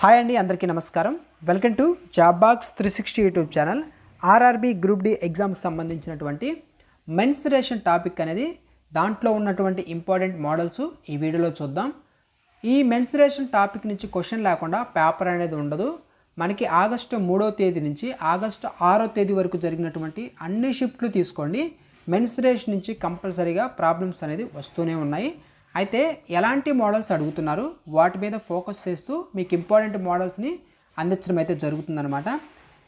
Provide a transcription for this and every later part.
Hi అండి, అందరికీ నమస్కారం. Welcome to job box 360 YouTube channel. RRB group D ఎగ్జామ్కి సంబంధించినటువంటి మెన్సురేషన్ టాపిక్ అనేది దాంట్లో ఉన్నటువంటి ఇంపార్టెంట్ మోడల్స్ ఈ వీడియోలో చూద్దాం. ఈ మెన్సురేషన్ టాపిక్ నుంచి క్వశ్చన్ లేకుండా పేపర్ అనేది ఉండదు. మనకి ఆగస్టు 3వ తేదీ నుంచి ఆగస్టు 6వ తేదీ వరకు జరిగినటువంటి అన్ని షిఫ్ట్లు తీసుకోండి. మెన్సురేషన్ నుంచి కంపల్సరీగా ప్రాబ్లమ్స్ అనేది వస్తూనే ఉన్నాయి. అయితే ఎలాంటి మోడల్స్ అడుగుతున్నారు వాటి మీద ఫోకస్ చేస్తూ మీకు ఇంపార్టెంట్ మోడల్స్ని అందించడం అయితే జరుగుతుందన్నమాట.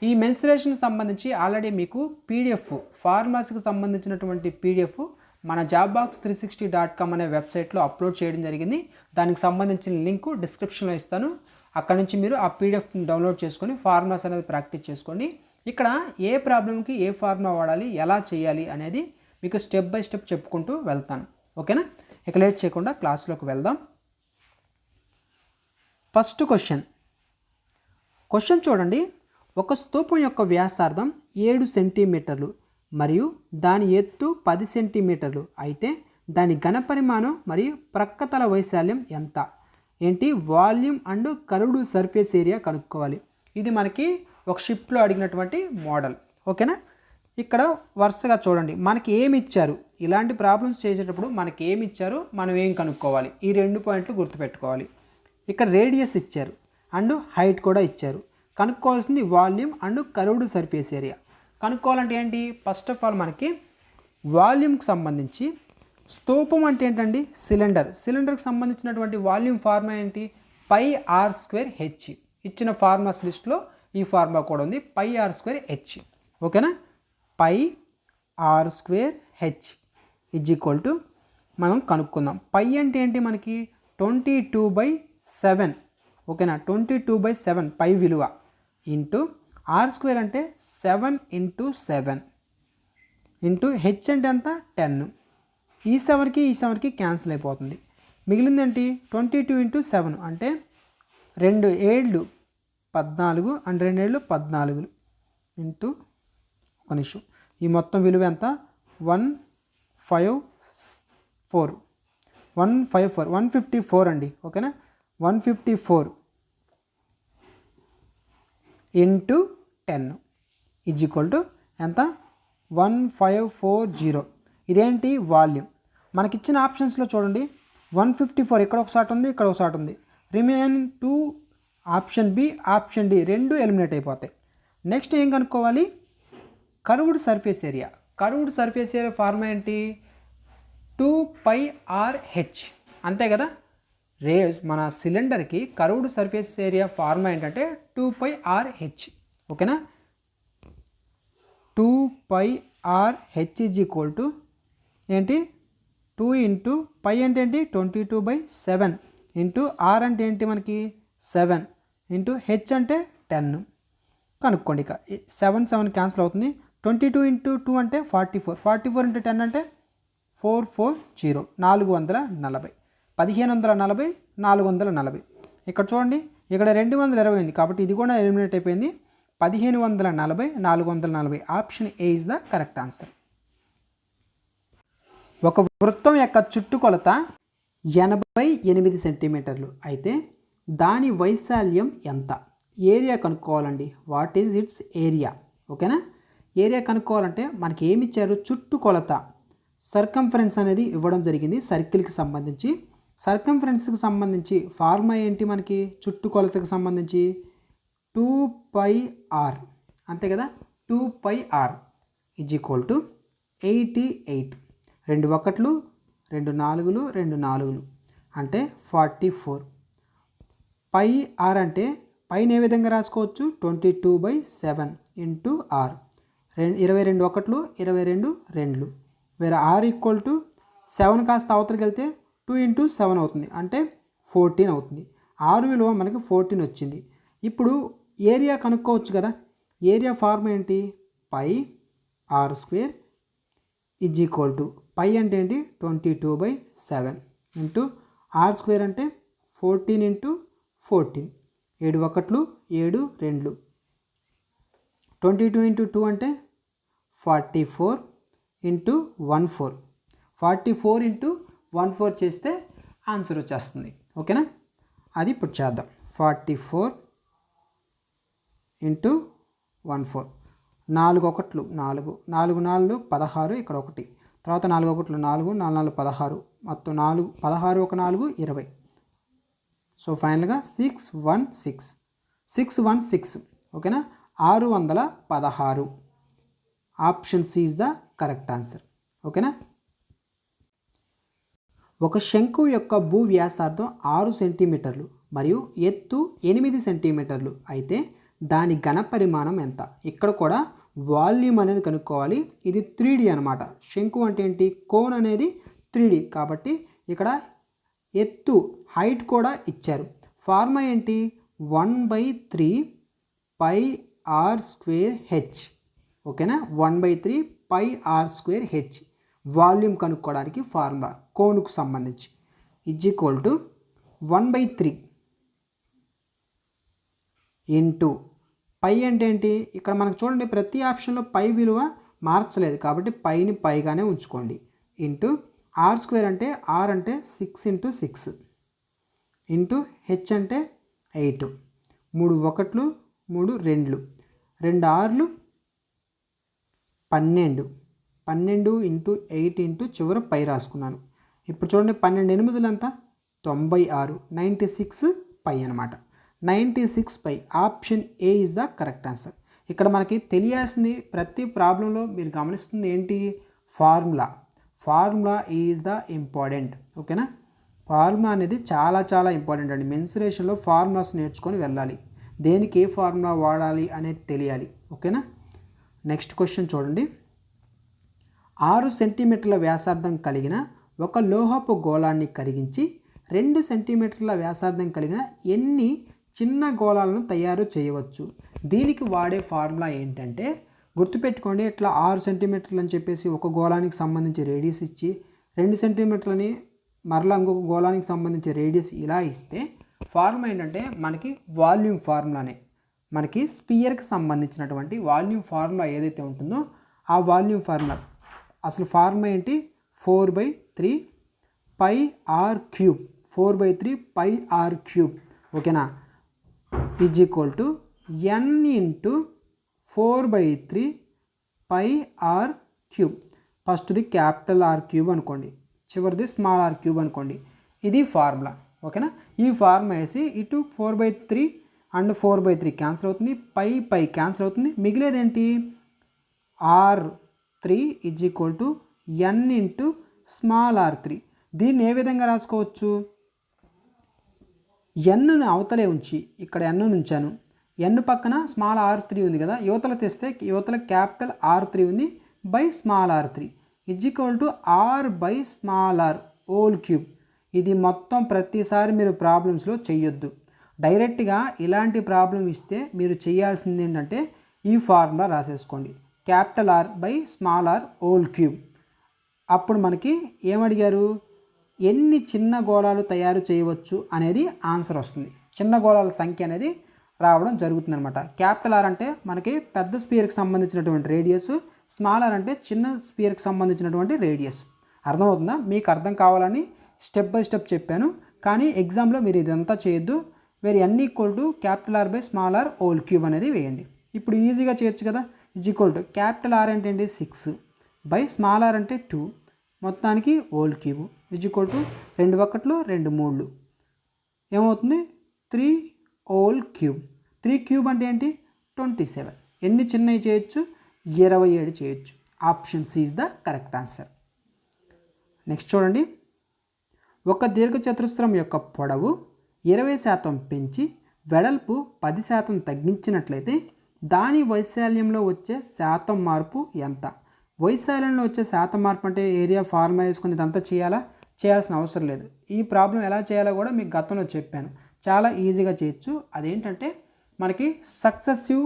ఈ మెన్సురేషన్కి సంబంధించి ఆల్రెడీ మీకు పీడిఎఫ్ ఫార్మాస్కి సంబంధించినటువంటి పీడిఎఫ్ మన jobbox360.com అనే వెబ్సైట్లో అప్లోడ్ చేయడం జరిగింది. దానికి సంబంధించిన లింకు డిస్క్రిప్షన్లో ఇస్తాను. అక్కడ నుంచి మీరు ఆ పీడిఎఫ్ని డౌన్లోడ్ చేసుకొని ఫార్మాస్ అనేది ప్రాక్టీస్ చేసుకోండి. ఇక్కడ ఏ ప్రాబ్లంకి ఏ ఫార్ములా వాడాలి, ఎలా చేయాలి అనేది మీకు స్టెప్ బై స్టెప్ చెప్పుకుంటూ వెళ్తాను. ఓకేనా? ఇక లేట్ చేయకుండా క్లాస్లోకి వెళ్దాం. ఫస్ట్ క్వశ్చన్ చూడండి. ఒక స్తూపం యొక్క వ్యాసార్థం 7 సెంటీమీటర్లు మరియు దాని ఎత్తు 10 సెంటీమీటర్లు అయితే దాని ఘనపరిమాణం మరియు ప్రక్కతల వైశాల్యం ఎంత? Volume and curved surface area కనుక్కోవాలి. ఇది మనకి ఒక షిఫ్ట్లో అడిగినటువంటి మోడల్. ఓకేనా? ఇక్కడ వరుసగా చూడండి, మనకి ఏమి ఇచ్చారు, ఇలాంటి ప్రాబ్లమ్స్ చేసేటప్పుడు మనకి ఏమి ఇచ్చారు, మనం ఏం కనుక్కోవాలి, ఈ 2 పాయింట్లు గుర్తుపెట్టుకోవాలి. ఇక్కడ రేడియస్ ఇచ్చారు అండ్ హైట్ కూడా ఇచ్చారు. కనుక్కోవాల్సింది volume and curved surface area. కనుక్కోవాలంటే ఏంటి? ఫస్ట్ ఆఫ్ ఆల్ మనకి వాల్యూమ్కి సంబంధించి స్తూపం అంటే ఏంటండి? సిలిండర్కి సంబంధించినటువంటి వాల్యూమ్ ఫార్ములా ఏంటి? πr²h. ఇచ్చిన ఫార్ములాస్ లిస్ట్లో ఈ ఫార్ములా కూడా ఉంది, πr²h. ఓకేనా? πr²h = మనం కనుక్కుందాం. పై అంటే ఏంటి మనకి? 22/7. ఓకేనా? 22/7 పై విలువ ఇంటూ r² అంటే 7 × 7 ఇంటూ h అంటే ఎంత? 10. ఈ 7కి క్యాన్సిల్ అయిపోతుంది. మిగిలింది ఏంటి? 22 × 7 అంటే 2 7 14 అండ్ 2 7 14 ఇంటూ ఒక నిమిషం, ఈ మొత్తం విలువ ఎంత? 154 అండి. ఓకేనా? 154 ఇంటూ 10 = ఎంత? 1540. ఇదేంటి? వాల్యూమ్. మనకిచ్చిన ఆప్షన్స్లో చూడండి, 154 ఇక్కడ ఒకసారి ఉంది, ఇక్కడ ఒకసారి ఉంది. Remaining 2 option B, option D 2 eliminate అయిపోతాయి. నెక్స్ట్ ఏం కనుక్కోవాలి? Curved surface area. Curved surface area formula ఏంటి? 2πrh. అంతే కదా? మన సిలిండర్కి కర్వ్డ్ సర్ఫేస్ ఏరియా ఫార్ములా ఏంటంటే 2πrh. ఓకేనా? 2πrh ఏంటి? 2 ఇంటూ పై అంటే ఏంటి? 22/7 ఇంటూ r అంటే ఏంటి మనకి? 7 ఇంటూ h అంటే 10. కనుక్కోండి. ఇక 7 క్యాన్సిల్ అవుతుంది. 22 × 2 అంటే 44. 44 × 10 అంటే 440. 440. 1540 440. ఇక్కడ చూడండి, ఇక్కడ 220 ఉంది కాబట్టి ఇది కూడా ఎలిమినేట్ అయిపోయింది. 1540 440. Option A is the correct answer. ఒక వృత్తం యొక్క చుట్టుకొలత 88 సెంటీమీటర్లు అయితే దాని వైశాల్యం ఎంత? ఏరియా కనుక్కోవాలండి. What is its area? ఓకేనా? ఏరియా కనుక్కోవాలంటే మనకి ఏమి ఇచ్చారు? చుట్టుకొలత, సర్కంఫరెన్స్ అనేది ఇవ్వడం జరిగింది. సర్కిల్కి సంబంధించి సర్కంఫరెన్స్కి సంబంధించి ఫార్ములా ఏంటి మనకి? చుట్టుకొలతకి సంబంధించి 2πr. అంతే కదా? 2πr = 88. 2 1లు 2 4లు 2 4లు అంటే 44. πr అంటే పైన ఏ విధంగా రాసుకోవచ్చు? 22/7 ఇంటూ r. 22 1లు 22 2లు. వేరే r = 7 కాస్త అవతలకి వెళ్తే 2 × 7 అవుతుంది, అంటే 14 అవుతుంది. r విలువ మనకి 14 వచ్చింది. ఇప్పుడు ఏరియా కనుక్కోవచ్చు కదా? ఏరియా ఫార్ములా ఏంటి? πr² = పై అంటే ఏంటి? 22/7 ఇంటూ r² అంటే 14 × 14. 7 1లు 7 2లు. 22 × 2 అంటే 44 ఇంటూ 14. 44 ఇంటూ 14 చేస్తే ఆన్సర్ వచ్చేస్తుంది. ఓకేనా? అది ఇప్పుడు చేద్దాం. 44 ఇంటూ 1/4. 4 ఒకట్లు 4, 4 4 16, ఇక్కడ 1, తర్వాత 4 ఒకట్లు 4, 4 4 16, మొత్తం 4, 16 ఒక 4 20. సో ఫైనల్గా 616. ఓకేనా, 616. Option C is the correct answer. ఓకేనా. ఒక శంకు యొక్క భూ వ్యాసార్థం 6 సెంటీమీటర్లు మరియు ఎత్తు 8 సెంటీమీటర్లు అయితే దాని ఘన పరిమాణం ఎంత? ఇక్కడ కూడా వాల్యూమ్ అనేది కనుక్కోవాలి. ఇది 3D అనమాట. శంకు అంటే ఏంటి? కోన్ అనేది 3D కాబట్టి ఇక్కడ ఎత్తు హైట్ కూడా ఇచ్చారు. ఫార్ములా ఏంటి? 1/3 పై ఆర్ స్క్వేర్ హెచ్. ఓకేనా, 1/3 పై ఆర్ స్క్వేర్ హెచ్ వాల్యూమ్ కనుక్కోవడానికి ఫార్ములా కోన్కు సంబంధించి ఈక్వల్ టు 1/3 ఇంటూ పై అంటే ఏంటి? ఇక్కడ మనకు చూడండి ప్రతి ఆప్షన్లో పై విలువ మార్చలేదు కాబట్టి పైని పైగానే ఉంచుకోండి. ఇంటూ ఆర్ స్క్వేర్ అంటే ఆర్ అంటే 6 × 6 ఇంటూ హెచ్ అంటే 8. 3 1 3 2 2 6 12 12 ఇంటూ 8 ఇంటూ చివర పై రాసుకున్నాను. ఇప్పుడు చూడండి 12 8 అంతా 96, 96 పై అనమాట. 96 pi. Option A is the correct answer. ఇక్కడ మనకి తెలియాల్సింది ప్రతి ప్రాబ్లంలో మీరు గమనిస్తుంది ఏంటి? Formula is the important. ఓకేనా, ఫార్ములా అనేది చాలా చాలా ఇంపార్టెంట్ అండి. మెన్సురేషన్లో ఫార్ములాస్ నేర్చుకొని వెళ్ళాలి. దేనికి ఏ ఫార్ములా వాడాలి అనేది తెలియాలి. ఓకేనా. నెక్స్ట్ క్వశ్చన్ చూడండి. 6 సెంటీమీటర్ల వ్యాసార్థం కలిగిన ఒక లోహపు గోళాన్ని కరిగించి 2 సెంటీమీటర్ల వ్యాసార్థం కలిగిన ఎన్ని చిన్న గోళాలను తయారు చేయవచ్చు? దీనికి వాడే ఫార్ములా ఏంటంటే గుర్తుపెట్టుకోండి. ఇట్లా 6 సెంటీమీటర్లు అని చెప్పేసి ఒక గోళానికి సంబంధించి రేడియస్ ఇచ్చి 2 సెంటీమీటర్లని మరలా ఇంకొక గోళానికి సంబంధించి రేడియస్ ఇలా ఇస్తే ఫార్ములా ఏంటంటే మనకి వాల్యూమ్ ఫార్ములానే. మనకి స్పియర్కి సంబంధించినటువంటి వాల్యూమ్ ఫార్ములా ఏదైతే ఉంటుందో ఆ వాల్యూమ్ ఫార్ములా అసలు ఫార్ములా ఏంటి? 4/3 pi R cube. 4/3 pi R cube. ఓకేనా, is equal to n into 4/3 pi R cube. ఫస్ట్ది క్యాపిటల్ ఆర్ క్యూబ్ అనుకోండి, చివరిది స్మాల్ ఆర్ క్యూబ్ అనుకోండి. ఇది ఫార్ములా. ఓకేనా, ఈ ఫార్ములా వేసి ఇటు 4/3 అండ్ 4/3 క్యాన్సిల్ అవుతుంది, పై క్యాన్సిల్ అవుతుంది. మిగిలేదేంటి? r3 is equal to n into small r3. దీన్ని ఏ విధంగా రాసుకోవచ్చు? ఎన్ను అవతలే ఉంచి ఇక్కడ ఎన్ను ఉంచాను, ఎన్ను పక్కన స్మాల్ r3 ఉంది కదా, యువతల తెస్తే యువతల క్యాపిటల్ r3 ఉంది by small r3 is equal to r by small r whole cube. ఇది మొత్తం ప్రతిసారి మీరు ప్రాబ్లమ్స్లో చెయ్యొద్దు. డైరెక్ట్గా ఇలాంటి ప్రాబ్లం ఇస్తే మీరు చేయాల్సింది ఏంటంటే ఈ ఫార్ములా రాసేసుకోండి, capital R by small r whole cube. అప్పుడు మనకి ఏమడిగారు? ఎన్ని చిన్న గోళాలు తయారు చేయవచ్చు అనేది ఆన్సర్ వస్తుంది. చిన్న గోళాల సంఖ్య అనేది రావడం జరుగుతుంది అనమాట. క్యాపిటల్ R అంటే మనకి పెద్ద స్పియర్కి సంబంధించినటువంటి రేడియస్, స్మాల్ r అంటే చిన్న స్పియర్కి సంబంధించినటువంటి రేడియస్. అర్థమవుతుందా? మీకు అర్థం కావాలని స్టెప్ బై స్టెప్ చెప్పాను, కానీ ఎగ్జామ్లో మీరు ఇదంతా చేయొద్దు. వేరే n equal to capital R by small r whole cube అనేది వేయండి. ఇప్పుడు ఈజీగా చేయొచ్చు కదా. Is equal to capital R అంటే ఏంటి? 6 బై స్మాల్ r అంటే 2 మొత్తానికి whole cube is equal to 2 1 2 3 ఏమవుతుంది? 3 హోల్ క్యూబ్. 3 క్యూబ్ అంటే ఏంటి? 27. ఎన్ని చిన్నవి చేయొచ్చు? 27 చేయొచ్చు. Option C is the correct answer. Next చూడండి. ఒక దీర్ఘచతురస్రం యొక్క పొడవు 20% పెంచి వెడల్పు 10% తగ్గించినట్లయితే దాని వైశాల్యంలో వచ్చే శాతం మార్పు ఎంత? వైశాల్యంలో వచ్చే శాతం మార్పు అంటే ఏరియా ఫార్ములా వేసుకుని ఇదంతా చేయాల్సిన అవసరం లేదు. ఈ ప్రాబ్లం ఎలా చేయాలో కూడా మీకు గతంలో చెప్పాను, చాలా ఈజీగా చేయొచ్చు. అదేంటంటే మనకి సక్సెసివ్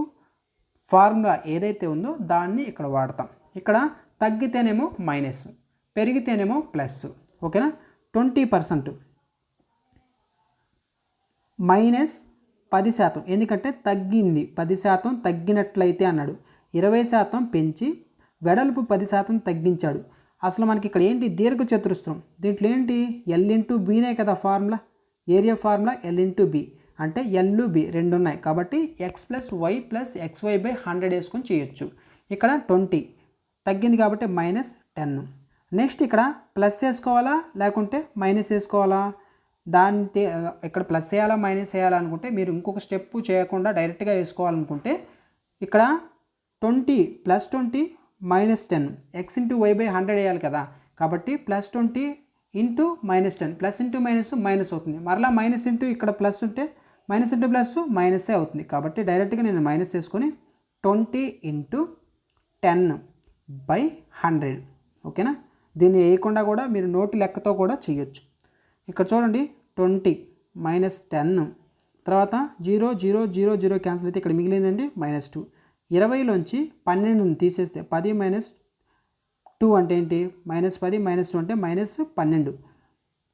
ఫార్ములా ఏదైతే ఉందో దాన్ని ఇక్కడ వాడతాం. ఇక్కడ తగ్గితేనేమో మైనస్, పెరిగితేనేమో ప్లస్. ఓకేనా, 20% మైనస్ 10%, ఎందుకంటే తగ్గింది 10% తగ్గినట్లయితే అన్నాడు. 20% పెంచి వెడల్పు 10% తగ్గించాడు. అసలు మనకి ఇక్కడ ఏంటి? దీర్ఘచతురస్రం. దీంట్లో ఏంటి? L ఇంటూ బీనే కదా formula, area formula L into B అంటే ఎల్ బి రెండు ఉన్నాయి కాబట్టి X plus Y plus X Y by 100 వేసుకొని చేయొచ్చు. ఇక్కడ 20 తగ్గింది కాబట్టి -10. నెక్స్ట్ ఇక్కడ ప్లస్ వేసుకోవాలా లేకుంటే మైనస్ వేసుకోవాలా, ఇక్కడ ప్లస్ వేయాలా మైనస్ వేయాలా అనుకుంటే మీరు ఇంకొక స్టెప్ చేయకుండా డైరెక్ట్గా వేసుకోవాలనుకుంటే ఇక్కడ 20 + 20 -10 ఎక్స్ ఇంటూ వై బై 100 వేయాలి కదా, కాబట్టి +20 into -10 plus into minus minus అవుతుంది. మరలా మైనస్ ఇంటూ ఇక్కడ ప్లస్ ఉంటే మైనస్ ఇంటూ ప్లస్ మైనసే అవుతుంది. కాబట్టి డైరెక్ట్గా నేను మైనస్ వేసుకొని 20 × 10/100 ఓకేనా. దీన్ని వేయకుండా కూడా మీరు నోటి లెక్కతో కూడా చేయొచ్చు. ఇక్కడ చూడండి 20 -10 తర్వాత 0 0 0 0 క్యాన్సిల్ అయితే ఇక్కడ మిగిలిందండి -2. 20లోంచి 12ని తీసేస్తే 10 - 2 అంటే ఏంటి -10 -2 అంటే -12.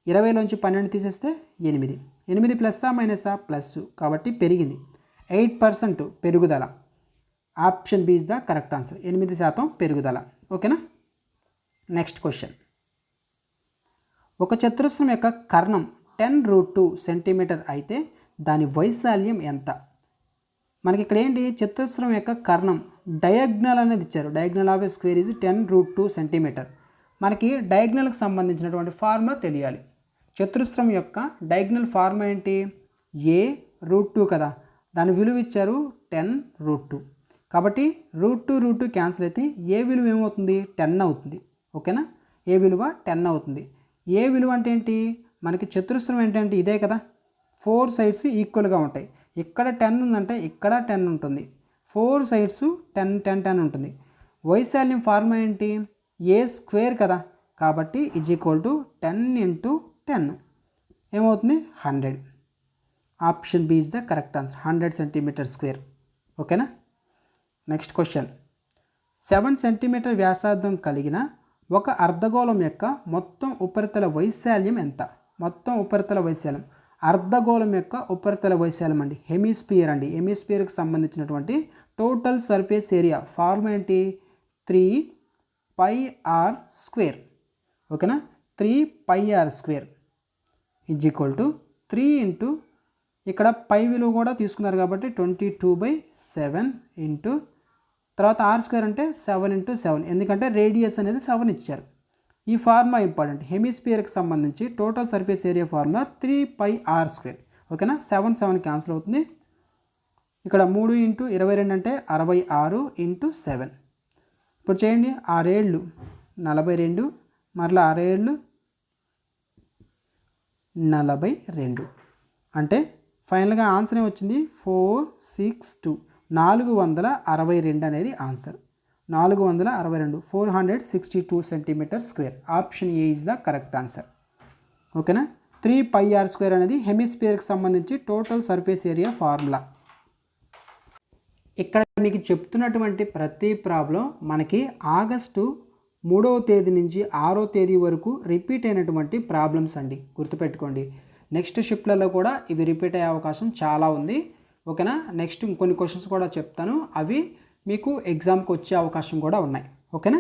20లోంచి 12 తీసేస్తే 8. 8 ప్లస్సా మైనసా ప్లస్, కాబట్టి పెరిగింది 8% పెరుగుదల. Option B is the correct answer. 8% పెరుగుదల. ఓకేనా. Next question. ఒక చతురస్రం యొక్క కర్ణం 10√2 సెంటీమీటర్ అయితే దాని వైశాల్యం ఎంత? మనకి ఇక్కడ ఏంటి చతురస్రం యొక్క కర్ణం డయాగ్నల్ అనేది ఇచ్చారు. Diagonal of a square is 10√2 centimetre. మనకి డయాగ్నల్కి సంబంధించినటువంటి ఫార్ములా తెలియాలి. చతురస్రం యొక్క డయాగ్నల్ ఫార్ములా ఏంటి, a√2 కదా, దాని విలువ ఇచ్చారు 10√2. కాబట్టి √2 క్యాన్సిల్ అయితే ఏ విలువ ఏమవుతుంది 10 అవుతుంది. ఓకేనా, ఏ విలువ 10 అవుతుంది. ఏ విలువ అంటే ఏంటి, మనకి చతురస్రం ఏంటంటే ఇదే కదా, 4 సైడ్స్ ఈక్వల్గా ఉంటాయి. ఇక్కడ 10 ఉందంటే ఇక్కడ 10 ఉంటుంది. 4 సైడ్స్ 10 10 10 ఉంటుంది. వైశాల్యం ఫార్ములా ఏంటి, a² కదా, కాబట్టి = 10 × 10 ఏమవుతుంది 100. Option B is the correct answer, 100 centimetre square. ఓకేనా. Next question. 7 సెంటీమీటర్ వ్యాసార్థం కలిగిన ఒక అర్ధగోళం యొక్క మొత్తం ఉపరితల వైశాల్యం ఎంత? మొత్తం ఉపరితల వైశాల్యం, అర్ధగోళం యొక్క ఉపరితల వైశాల్యం అండి, హెమిస్పియర్ అండి. హెమిస్పియర్కి సంబంధించినటువంటి టోటల్ సర్ఫేస్ ఏరియా ఫార్ములా ఏంటి 3πr². ఓకేనా, 3πr² = 3 × ఇక్కడ పై విలువ కూడా తీసుకున్నారు కాబట్టి 22/7 ఇంటూ తర్వాత r² అంటే 7 × 7, ఎందుకంటే రేడియస్ అనేది 7 ఇచ్చారు. ఈ ఫార్ములా ఇంపార్టెంట్. హెమిస్పియర్కి సంబంధించి total surface area formula 3πr². ఓకేనా, 7 7 క్యాన్సిల్ అవుతుంది. ఇక్కడ 3 × 22 అంటే 66 × 7. ఇప్పుడు చేయండి, 6 ఏళ్ళు 42, మరలా 6 ఏళ్ళు 42, అంటే ఫైనల్గా ఆన్సర్ ఏమొచ్చింది 462. 462 అనేది answer. 462 462 centimetre square. Option A is the correct answer. ఓకేనా. 3πr² అనేది హెమిస్పియర్కి సంబంధించి టోటల్ సర్ఫేస్ ఏరియా ఫార్ములా. ఇక్కడ మీకు చెప్తున్నటువంటి ప్రతి ప్రాబ్లం మనకి ఆగస్టు 3వ తేదీ నుంచి 6వ తేదీ వరకు రిపీట్ అయినటువంటి ప్రాబ్లమ్స్ అండి, గుర్తుపెట్టుకోండి. నెక్స్ట్ షిఫ్ట్లలో కూడా ఇవి రిపీట్ అయ్యే అవకాశం చాలా ఉంది. ఓకేనా. నెక్స్ట్ ఇంకొన్ని క్వశ్చన్స్ కూడా చెప్తాను, అవి మీకు ఎగ్జామ్కి వచ్చే అవకాశం కూడా ఉన్నాయి. ఓకేనా.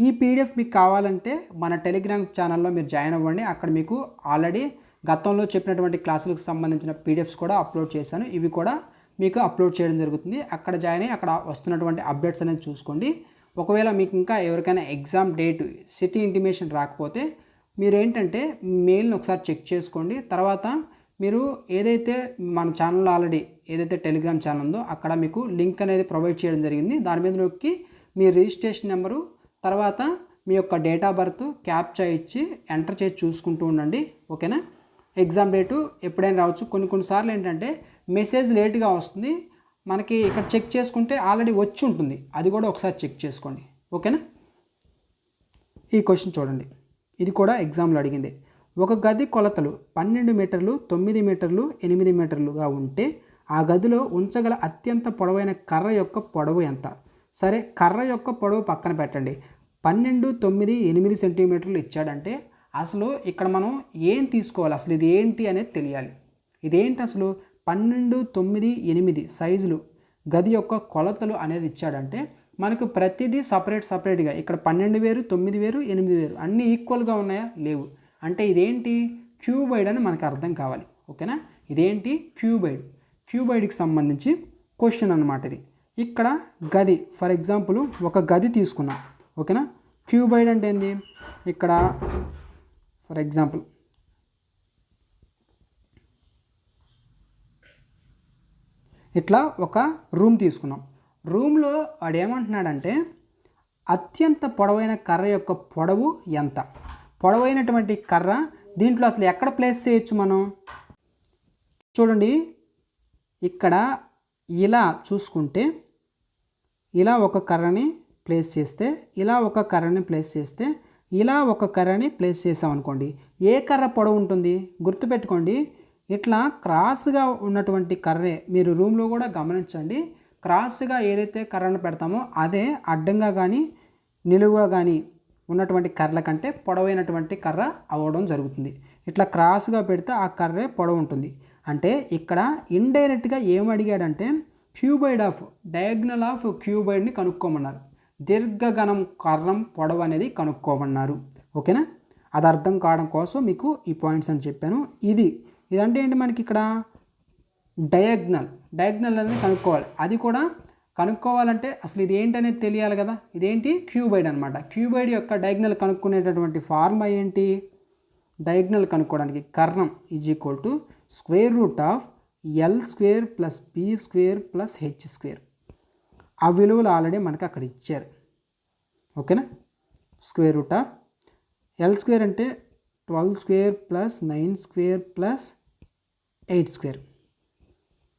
ఈ పీడిఎఫ్ మీకు కావాలంటే మన టెలిగ్రామ్ ఛానల్లో మీరు జాయిన్ అవ్వండి. అక్కడ మీకు ఆల్రెడీ గతంలో చెప్పినటువంటి క్లాసులకు సంబంధించిన పీడిఎఫ్స్ కూడా అప్లోడ్ చేశాను. ఇవి కూడా మీకు అప్లోడ్ చేయడం జరుగుతుంది. అక్కడ జాయిన్ అయ్యి అక్కడ వస్తున్నటువంటి అప్డేట్స్ అనేది చూసుకోండి. ఒకవేళ మీకు ఇంకా ఎవరికైనా ఎగ్జామ్ డేట్ సిటీ ఇంటిమేషన్ రాకపోతే మీరు ఏంటంటే మెయిల్ని ఒకసారి చెక్ చేసుకోండి. తర్వాత మీరు ఏదైతే మన ఛానల్లో ఆల్రెడీ ఏదైతే టెలిగ్రామ్ ఛానల్ ఉందో అక్కడ మీకు లింక్ అనేది ప్రొవైడ్ చేయడం జరిగింది. దాని మీద నొక్కి మీ రిజిస్ట్రేషన్ నెంబరు, తర్వాత మీ యొక్క డేట్ ఆఫ్ బర్త్ క్యాప్చా ఇచ్చి ఎంటర్ చేసి చూసుకుంటూ ఉండండి. ఓకేనా. ఎగ్జామ్ డేటు ఎప్పుడైనా రావచ్చు. కొన్నిసార్లు ఏంటంటే మెసేజ్ లేట్గా వస్తుంది, మనకి ఇక్కడ చెక్ చేసుకుంటే ఆల్రెడీ వచ్చి ఉంటుంది, అది కూడా ఒకసారి చెక్ చేసుకోండి. ఓకేనా. ఈ క్వశ్చన్ చూడండి, ఇది కూడా ఎగ్జామ్లో అడిగింది. ఒక గది కొలతలు 12 మీటర్లు 9 మీటర్లు 8 మీటర్లుగా ఉంటే ఆ గదిలో ఉంచగల అత్యంత పొడవైన కర్ర యొక్క పొడవు ఎంత? సరే, కర్ర యొక్క పొడవు పక్కన పెట్టండి. 12 9 8 సెంటీమీటర్లు ఇచ్చాడంటే అసలు ఇక్కడ మనం ఏం తీసుకోవాలి, అసలు ఇది ఏంటి అనేది తెలియాలి. ఇదేంటి అసలు 12 9 8 సైజులు గది యొక్క కొలతలు అనేది ఇచ్చాడంటే మనకు ప్రతిదీ సపరేట్గా ఇక్కడ 12 వేరు 9 వేరు 8 వేరు అన్నీ ఈక్వల్గా ఉన్నాయా, లేవు. అంటే ఇదేంటి క్యూబాయిడ్ అని మనకు అర్థం కావాలి. ఓకేనా. ఇదేంటి క్యూబైడ్. క్యూబైడ్కి సంబంధించి క్వశ్చన్ అన్నమాట ఇది. ఇక్కడ గది, ఫర్ ఎగ్జాంపుల్ ఒక గది తీసుకున్నాం, ఓకేనా. క్యూబైడ్ అంటే ఏంది, ఇక్కడ ఫర్ ఎగ్జాంపుల్ ఇట్లా ఒక రూమ్ తీసుకున్నాం. రూమ్లో వాడు ఏమంటున్నాడంటే అత్యంత పొడవైన కర్ర యొక్క పొడవు ఎంత, పొడవైనటువంటి కర్ర దీంట్లో అసలు ఎక్కడ ప్లేస్ చేయొచ్చు మనం. చూడండి ఇక్కడ ఇలా చూసుకుంటే ఇలా ఒక కర్రని ప్లేస్ చేస్తే, ఇలా ఒక కర్రని ప్లేస్ చేస్తే, ఇలా ఒక కర్రని ప్లేస్ చేసామనుకోండి, ఏ కర్ర పొడవు ఉంటుంది గుర్తుపెట్టుకోండి. ఇట్లా క్రాస్గా ఉన్నటువంటి కర్రే మీరు రూమ్లో కూడా గమనించండి. క్రాస్గా ఏదైతే కర్రను పెడతామో అదే అడ్డంగా కానీ నిలువుగా కానీ ఉన్నటువంటి కర్రల కంటే పొడవైనటువంటి కర్ర అవ్వడం జరుగుతుంది. ఇట్లా క్రాస్గా పెడితే ఆ కర్రే పొడవు ఉంటుంది. అంటే ఇక్కడ ఇండైరెక్ట్గా ఏం అడిగాడంటే క్యూబైడ్ ఆఫ్ డయాగ్నల్ ఆఫ్ క్యూబైడ్ని కనుక్కోమన్నారు. దీర్ఘగణం కర్రం పొడవు అనేది కనుక్కోమన్నారు, ఓకేనా. అది అర్థం కావడం కోసం మీకు ఈ పాయింట్స్ అని చెప్పాను. ఇదంటే ఏంటి, మనకి ఇక్కడ డయాగ్నల్ అనేది కనుక్కోవాలి. అది కూడా కనుక్కోవాలంటే అసలు ఇది ఏంటనేది తెలియాలి కదా. ఇదేంటి క్యూబైడ్ అనమాట. క్యూబైడ్ యొక్క డయాగ్నల్ కనుక్కునేటటువంటి ఫార్ములా ఏంటి, డయాగ్నల్ కనుక్కోవడానికి కర్ణం is equal to square root of L square plus B square plus H square. ఆ విలువలు ఆల్రెడీ మనకి అక్కడ ఇచ్చారు, ఓకేనా. Square root of L square అంటే 12 square plus 9 square plus 8 square.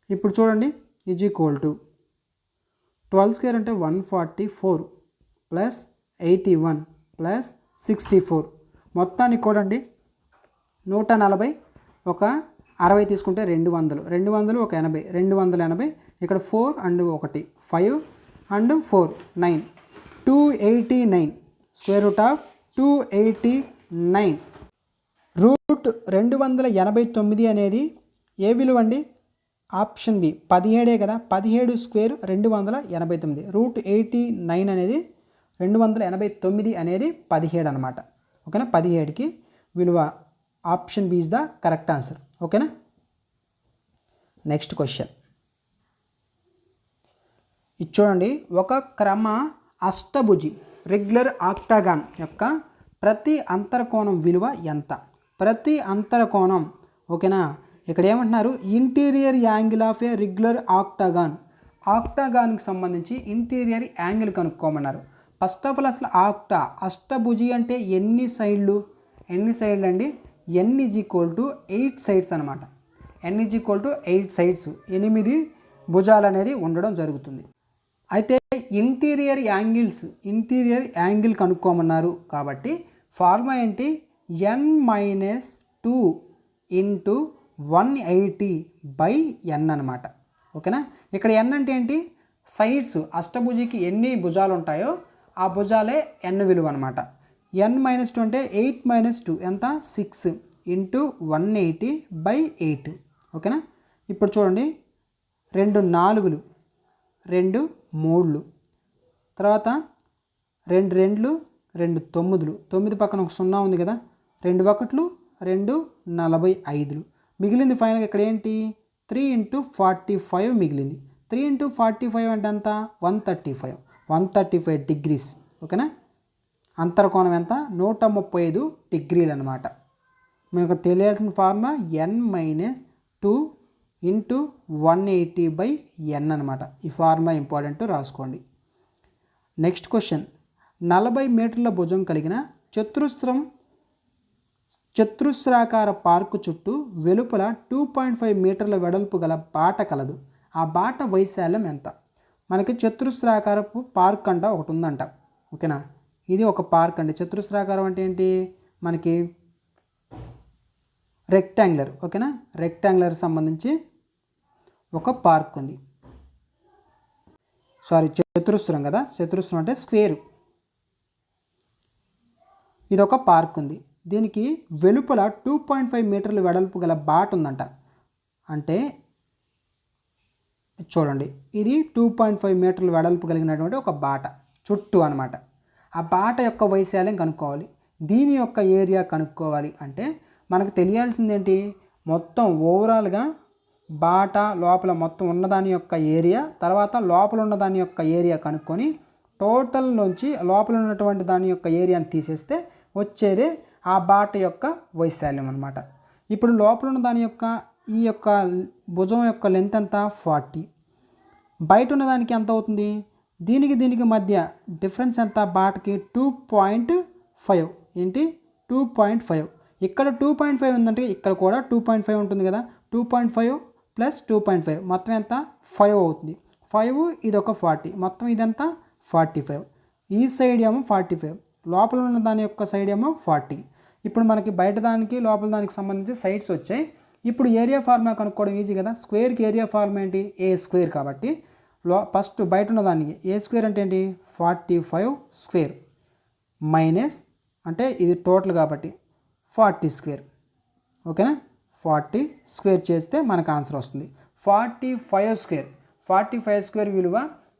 ఇప్పుడు చూడండి ఈజ్ ఈక్వల్ టు 12 స్క్వేర్ అంటే 144 ప్లస్ 81 ప్లస్ 64. మొత్తాన్ని కూడండి 140, ఒక 60 తీసుకుంటే 200, 200 ఒక 80, 280. ఇక్కడ 4 and 1 5 and 4 9, 289. Square root of 289. Root 289 అనేది ఏ విలువ అండి, ఆప్షన్ బి 17 కదా. 17 స్క్వేర్ 289. రూట్ 89 అనేది 289 అనేది 17 అనమాట, ఓకేనా. 17కి విలువ option B is the correct answer, ఓకేనా. నెక్స్ట్ క్వశ్చన్ ఇది చూడండి. ఒక క్రమ అష్టభుజి రెగ్యులర్ ఆక్టాగాన్ యొక్క ప్రతి అంతరకోణం విలువ ఎంత, ప్రతి అంతరకోణం, ఓకేనా. ఇక్కడ ఏమంటున్నారు, interior angle of a regular octagon. ఆక్టాగాన్కి సంబంధించి ఇంటీరియర్ యాంగిల్ కనుక్కోమన్నారు. ఫస్ట్ ఆఫ్ ఆల్ అసలు అష్టభుజి అంటే ఎన్ని సైడ్లు అండి, n is equal to 8 sides అనమాట. n is equal to 8 sides, 8 భుజాలు అనేది ఉండడం జరుగుతుంది. అయితే ఇంటీరియర్ యాంగిల్ కనుక్కోమన్నారు కాబట్టి ఫార్ములా ఏంటి, n-2 ఇంటూ 180/n అనమాట, ఓకేనా. ఇక్కడ n అంటే ఏంటి, సైడ్స్. అష్టభుజికి ఎన్ని భుజాలు ఉంటాయో ఆ భుజాలే n విలువ అనమాట. n-2 అంటే 8 - 2 ఎంత, 6 ఇంటూ 180/8, ఓకేనా. ఇప్పుడు చూడండి 2 4లు, 2 3లు, తర్వాత 2 2లు, 2 9లు, 9 పక్కన ఒక 0 ఉంది కదా, 2 1లు, 2 45లు మిగిలింది. ఫైనల్గా ఇక్కడ ఏంటి 3 × 45 మిగిలింది. 3 × 45 అంటే ఎంత, 135 డిగ్రీస్, ఓకేనా. అంతరకోణం ఎంత, 135 డిగ్రీలు అనమాట. మనకు తెలియాల్సిన ఫార్ములా n-2 ఇంటూ 180/n అనమాట. ఈ ఫార్ములా ఇంపార్టెంట్, రాసుకోండి. నెక్స్ట్ క్వశ్చన్, 40 మీటర్ల భుజం కలిగిన చతురస్రాకార పార్కు చుట్టూ వెలుపల 2.5 మీటర్ల వెడల్పు గల బాట కలదు. ఆ బాట వైశాల్యం ఎంత. మనకి చతురస్రాకారపు పార్క్ అంట ఒకటి ఉందంట, ఓకేనా. ఇది ఒక పార్క్ అండి. చతురస్రాకారం అంటే ఏంటి, మనకి రెక్టాంగులర్, ఓకేనా. రెక్టాంగులర్ సంబంధించి ఒక పార్క్ ఉంది. చతురస్రం కదా, చతురస్రం అంటే స్క్వేరు. ఇది ఒక పార్క్ ఉంది. దీనికి వెలుపల 2.5 మీటర్ల వెడల్పు గల బాట ఉందంట. అంటే చూడండి, ఇది 2.5 మీటర్ల వెడల్పు కలిగినటువంటి ఒక బాట చుట్టూ అనమాట. ఆ బాట యొక్క వైశాల్యం కనుక్కోవాలి. దీని యొక్క ఏరియా కనుక్కోవాలి అంటే మనకు తెలియాల్సింది ఏంటి, మొత్తం ఓవరాల్గా బాట లోపల మొత్తం ఉన్నదాని యొక్క ఏరియా, తర్వాత లోపల ఉన్నదాని యొక్క ఏరియా కనుక్కొని టోటల్ నుంచి లోపల ఉన్నటువంటి దాని యొక్క ఏరియాని తీసేస్తే వచ్చేదే ఆ బాట యొక్క వైశాల్యం అనమాట. ఇప్పుడు లోపల ఉన్న దాని యొక్క ఈ యొక్క భుజం యొక్క లెంత్ ఎంత 40, బయట ఉన్నదానికి ఎంత అవుతుంది, దీనికి మధ్య డిఫరెన్స్ ఎంత, బాటకి 2.5. ఏంటి 2.5. ఇక్కడ 2.5 ఉందంటే ఇక్కడ కూడా 2.5 ఉంటుంది కదా. 2.5 ప్లస్ 2.5 మొత్తం ఎంత 5 అవుతుంది. 5 ఇది ఒక 40, మొత్తం ఇదంతా 45. ఈ సైడ్ ఏమో 45, లోపల ఉన్న దాని యొక్క సైడ్ ఏమో 40. ఇప్పుడు మనకి బయట దానికి లోపల దానికి సంబంధించి సైడ్స్ వచ్చాయి. ఇప్పుడు ఏరియా ఫార్ములా కనుక్కోవడం ఈజీ కదా. స్క్వేర్కి ఏరియా ఫార్ములా ఏంటి, ఏ స్క్వేర్. కాబట్టి ఫస్ట్ బయట ఉన్న దానికి ఏ స్క్వేర్ అంటే ఏంటి 45 స్క్వేర్ మైనస్ అంటే ఇది టోటల్ కాబట్టి 40 స్క్వేర్. ఓకేనా, 40 స్క్వేర్ చేస్తే మనకు ఆన్సర్ వస్తుంది 45 స్క్వేర్. 45 స్క్వేర్ విలువ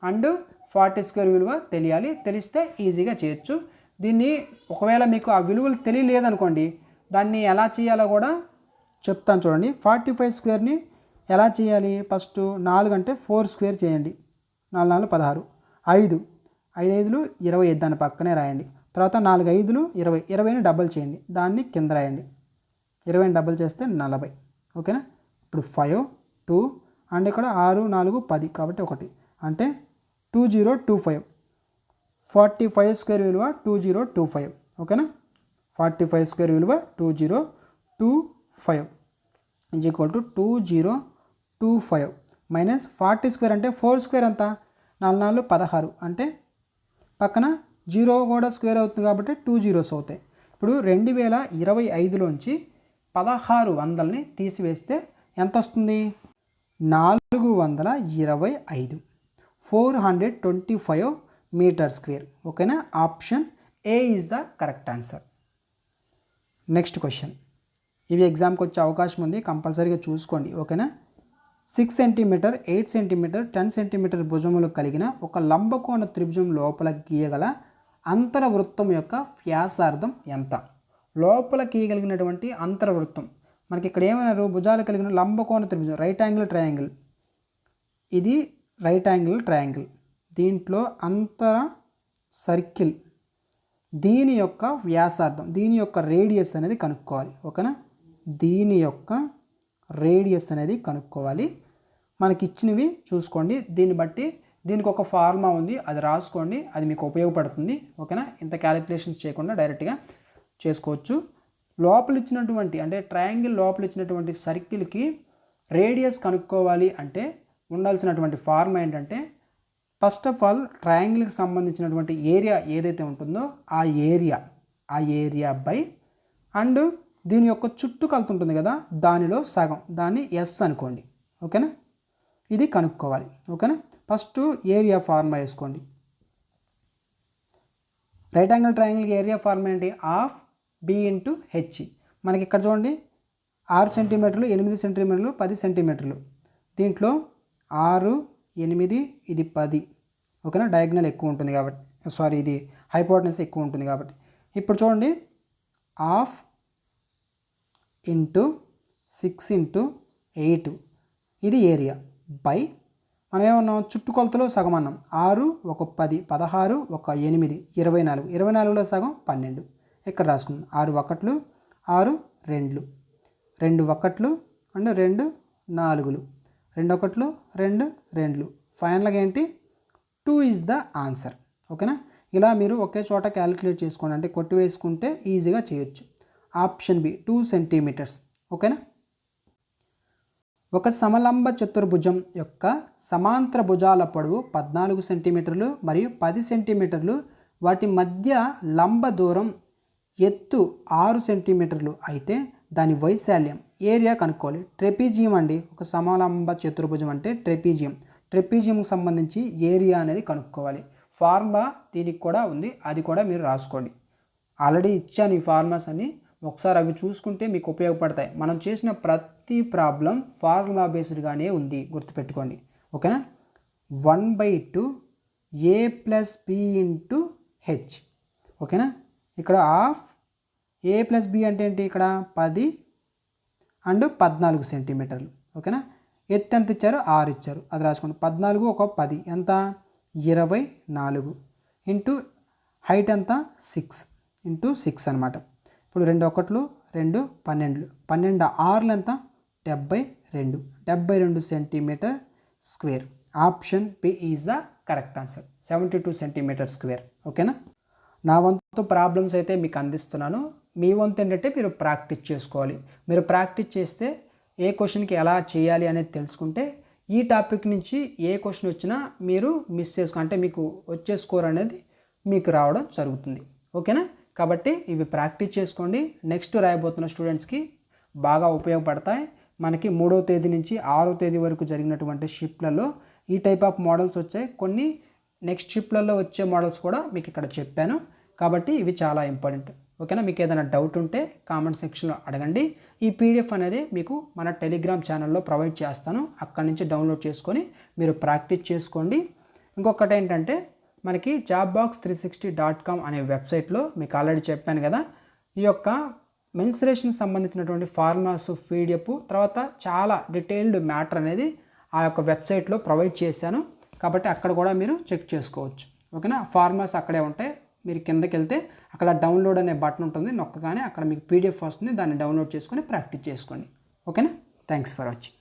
అండ్ 40 స్క్వేర్ విలువ తెలియాలి. తెలిస్తే ఈజీగా చేయొచ్చు. దీన్ని ఒకవేళ మీకు ఆ విలువలు తెలియలేదనుకోండి, దాన్ని ఎలా చేయాలో కూడా చెప్తాను చూడండి. 45 స్క్వేర్ని ఎలా చేయాలి, ఫస్ట్ 4 అంటే 4 స్క్వేర్ చేయండి. 4 4 16, 5 5 25 దాని పక్కనే రాయండి. తర్వాత 4 5 20, 20ని డబల్ చేయండి, దాన్ని కింద రాయండి. 20ని డబల్ చేస్తే 40. ఓకేనా, ఇప్పుడు 5 2 అండ్ ఇక్కడ 6 4 10 కాబట్టి 1 అంటే 2025. 45 స్క్వేర్ విలువ 2025. ఓకేనా, 45 స్క్వేర్ విలువ 2025 is equal to 2025 minus 40 square అంటే 4 స్క్వేర్ అంతా 4 4 16 అంటే పక్కన 0 కూడా స్క్వేర్ అవుతుంది కాబట్టి 2 zeros అవుతాయి. ఇప్పుడు 2025లోంచి 1600ని తీసివేస్తే ఎంత వస్తుంది, 425, 425 మీటర్ స్క్వేర్. ఓకేనా, option A is the correct answer. Next question, ఇవి ఎగ్జామ్కి వచ్చే అవకాశం ఉంది, కంపల్సరీగా చూసుకోండి. ఓకేనా, 6 సెంటీమీటర్ 8 సెంటీమీటర్ 10 సెంటీమీటర్ భుజములు కలిగిన ఒక లంబకోణ త్రిభుజం లోపల గీయగల అంతరవృత్తం యొక్క వ్యాసార్థం ఎంత. లోపల గీయగలిగినటువంటి అంతరవృత్తం మనకి ఇక్కడ ఏమన్నారు, భుజాలు కలిగిన లంబకోణ త్రిభుజం, రైట్ యాంగిల్ ట్రయాంగిల్. ఇది రైట్ యాంగిల్ ట్రయాంగిల్, దీంట్లో అంతర సర్కిల్, దీని యొక్క వ్యాసార్థం, దీని యొక్క రేడియస్ అనేది కనుక్కోవాలి. ఓకేనా, దీని యొక్క రేడియస్ అనేది కనుక్కోవాలి. మనకి ఇచ్చినవి చూసుకోండి, దీన్ని బట్టి దీనికి ఒక ఫార్ములా ఉంది, అది రాసుకోండి, అది మీకు ఉపయోగపడుతుంది. ఓకేనా, ఇంత క్యాలిక్యులేషన్స్ చేయకుండా డైరెక్ట్గా చేసుకోవచ్చు. లోపల ఇచ్చినటువంటి అంటే ట్రయాంగిల్ లోపల ఇచ్చినటువంటి సర్కిల్కి రేడియస్ కనుక్కోవాలి అంటే ఉండాల్సినటువంటి ఫార్ములా ఏంటంటే, ఫస్ట్ ఆఫ్ ఆల్ ట్రయాంగిల్కి సంబంధించినటువంటి ఏరియా ఏదైతే ఉంటుందో ఆ ఏరియా బై అండ్ దీని యొక్క చుట్టుకొలత ఉంటుంది కదా దానిలో సగం, దాన్ని ఎస్ అనుకోండి. ఓకేనా, ఇది కనుక్కోవాలి. ఓకేనా, ఫస్ట్ ఏరియా ఫార్ములా వేసుకోండి. రైట్ యాంగిల్ ట్రయాంగిల్కి ఏరియా ఫార్ములా ఏంటి, హాఫ్ బి ఇంటూ హెచ్. మనకి ఇక్కడ చూడండి 6 సెంటీమీటర్లు 8 సెంటీమీటర్లు 10 సెంటీమీటర్లు, దీంట్లో 6 8 ఇది 10. ఓకేనా, డయాగ్నల్ ఎక్కువ ఉంటుంది కాబట్టి, సారీ ఇది హైపోటెనస్ ఎక్కువ ఉంటుంది కాబట్టి. ఇప్పుడు చూడండి హాఫ్ ఇంటూ 6 ఇంటూ 8 ఇది ఏరియా బై మనం ఏమన్నాం, చుట్టుకొలతలో సగం అన్నాం. 6 1 10 16 1 8 24, 24లో సగం 12. ఇక్కడ రాసుకున్నాం 6 1 6 2 2 1 అండ్ 2 4 2 1 2 2 ఫైనల్గా ఏంటి 2 ఈజ్ ద ఆన్సర్. ఓకేనా, ఇలా మీరు ఒకే చోట క్యాలిక్యులేట్ చేసుకోండి, అంటే కొట్టి వేసుకుంటే ఈజీగా చేయొచ్చు. Option B 2 centimetres. ఓకేనా, ఒక సమలంబ చతుర్భుజం యొక్క సమాంతర భుజాల పొడవు 14 సెంటీమీటర్లు మరియు 10 సెంటీమీటర్లు, వాటి మధ్య లంబ దూరం ఎత్తు 6 సెంటీమీటర్లు అయితే దాని వైశాల్యం ఏరియా కనుక్కోవాలి. ట్రెపీజియం అండి, ఒక సమలంబ చతుర్భుజం అంటే ట్రెపీజియంకి సంబంధించి ఏరియా అనేది కనుక్కోవాలి. ఫార్ములా దీనికి కూడా ఉంది, అది కూడా మీరు రాసుకోండి. ఆల్రెడీ ఇచ్చాను ఈ ఫార్ములాస్ అని, ఒకసారి అవి చూసుకుంటే మీకు ఉపయోగపడతాయి. మనం చేసిన ప్రతి ప్రాబ్లం ఫార్ములా బేస్డ్గానే ఉంది, గుర్తుపెట్టుకోండి. ఓకేనా, 1/2 a + b ఇంటూ హెచ్. ఓకేనా, ఇక్కడ హాఫ్ a + b అంటే ఏంటి, ఇక్కడ 10 అండ్ 14 సెంటీమీటర్లు. ఓకేనా, ఎత్తు ఎంత ఇచ్చారు 6 ఇచ్చారు, అది రాసుకోండి. 14 ఒక 10 ఎంత 24 ఇంటూ హైట్ ఎంత 6 ఇంటూ 6 అనమాట. ఇప్పుడు 2 ఒకట్లు 2 12 12 6లు ఎంత 72 centimetre square. Option P is the correct answer, 72 centimetre square. ఓకేనా. నా వంతు ప్రాబ్లమ్స్ అయితే మీకు అందిస్తున్నాను. మీ వంతు ఏంటంటే మీరు ప్రాక్టీస్ చేసుకోవాలి. మీరు ప్రాక్టీస్ చేస్తే ఏ క్వశ్చన్కి ఎలా చేయాలి అనేది తెలుసుకుంటే ఈ టాపిక్ నుంచి ఏ క్వశ్చన్ వచ్చినా మీరు మిస్ అంటే మీకు వచ్చే స్కోర్ అనేది మీకు రావడం జరుగుతుంది. ఓకేనా. కాబట్టి ఇవి ప్రాక్టీస్ చేసుకోండి. నెక్స్ట్ రాయబోతున్న స్టూడెంట్స్కి బాగా ఉపయోగపడతాయి. మనకి 3వ తేదీ నుంచి 6వ తేదీ వరకు జరిగినటువంటి షిఫ్ట్లలో ఈ టైప్ ఆఫ్ మోడల్స్ వచ్చాయి. కొన్ని నెక్స్ట్ షిఫ్ట్లలో వచ్చే మోడల్స్ కూడా మీకు ఇక్కడ చెప్పాను. కాబట్టి ఇవి చాలా ఇంపార్టెంట్. ఓకేనా. మీకు ఏదైనా డౌట్ ఉంటే కామెంట్ సెక్షన్లో అడగండి. ఈ పీడిఎఫ్ అనేది మీకు మన టెలిగ్రామ్ ఛానల్లో ప్రొవైడ్ చేస్తాను. అక్కడి నుంచి డౌన్లోడ్ చేసుకొని మీరు ప్రాక్టీస్ చేసుకోండి. ఇంకొకటి ఏంటంటే మనకి jobbox360.com అనే వెబ్సైట్లో మీకు ఆల్రెడీ చెప్పాను కదా, ఈ యొక్క మెన్సురేషన్కి సంబంధించినటువంటి ఫార్ములాస్ పీడిఎఫ్ తర్వాత చాలా డీటెయిల్డ్ మ్యాటర్ అనేది ఆ యొక్క వెబ్సైట్లో ప్రొవైడ్ చేశాను. కాబట్టి అక్కడ కూడా మీరు చెక్ చేసుకోవచ్చు. ఓకేనా. ఫార్ములాస్ అక్కడే ఉంటాయి. మీరు కిందకి వెళ్తే అక్కడ డౌన్లోడ్ అనే బటన్ ఉంటుంది, నొక్కగానే అక్కడ మీకు పీడిఎఫ్ వస్తుంది. దాన్ని డౌన్లోడ్ చేసుకొని ప్రాక్టీస్ చేసుకోండి. ఓకేనా. Thanks for watching.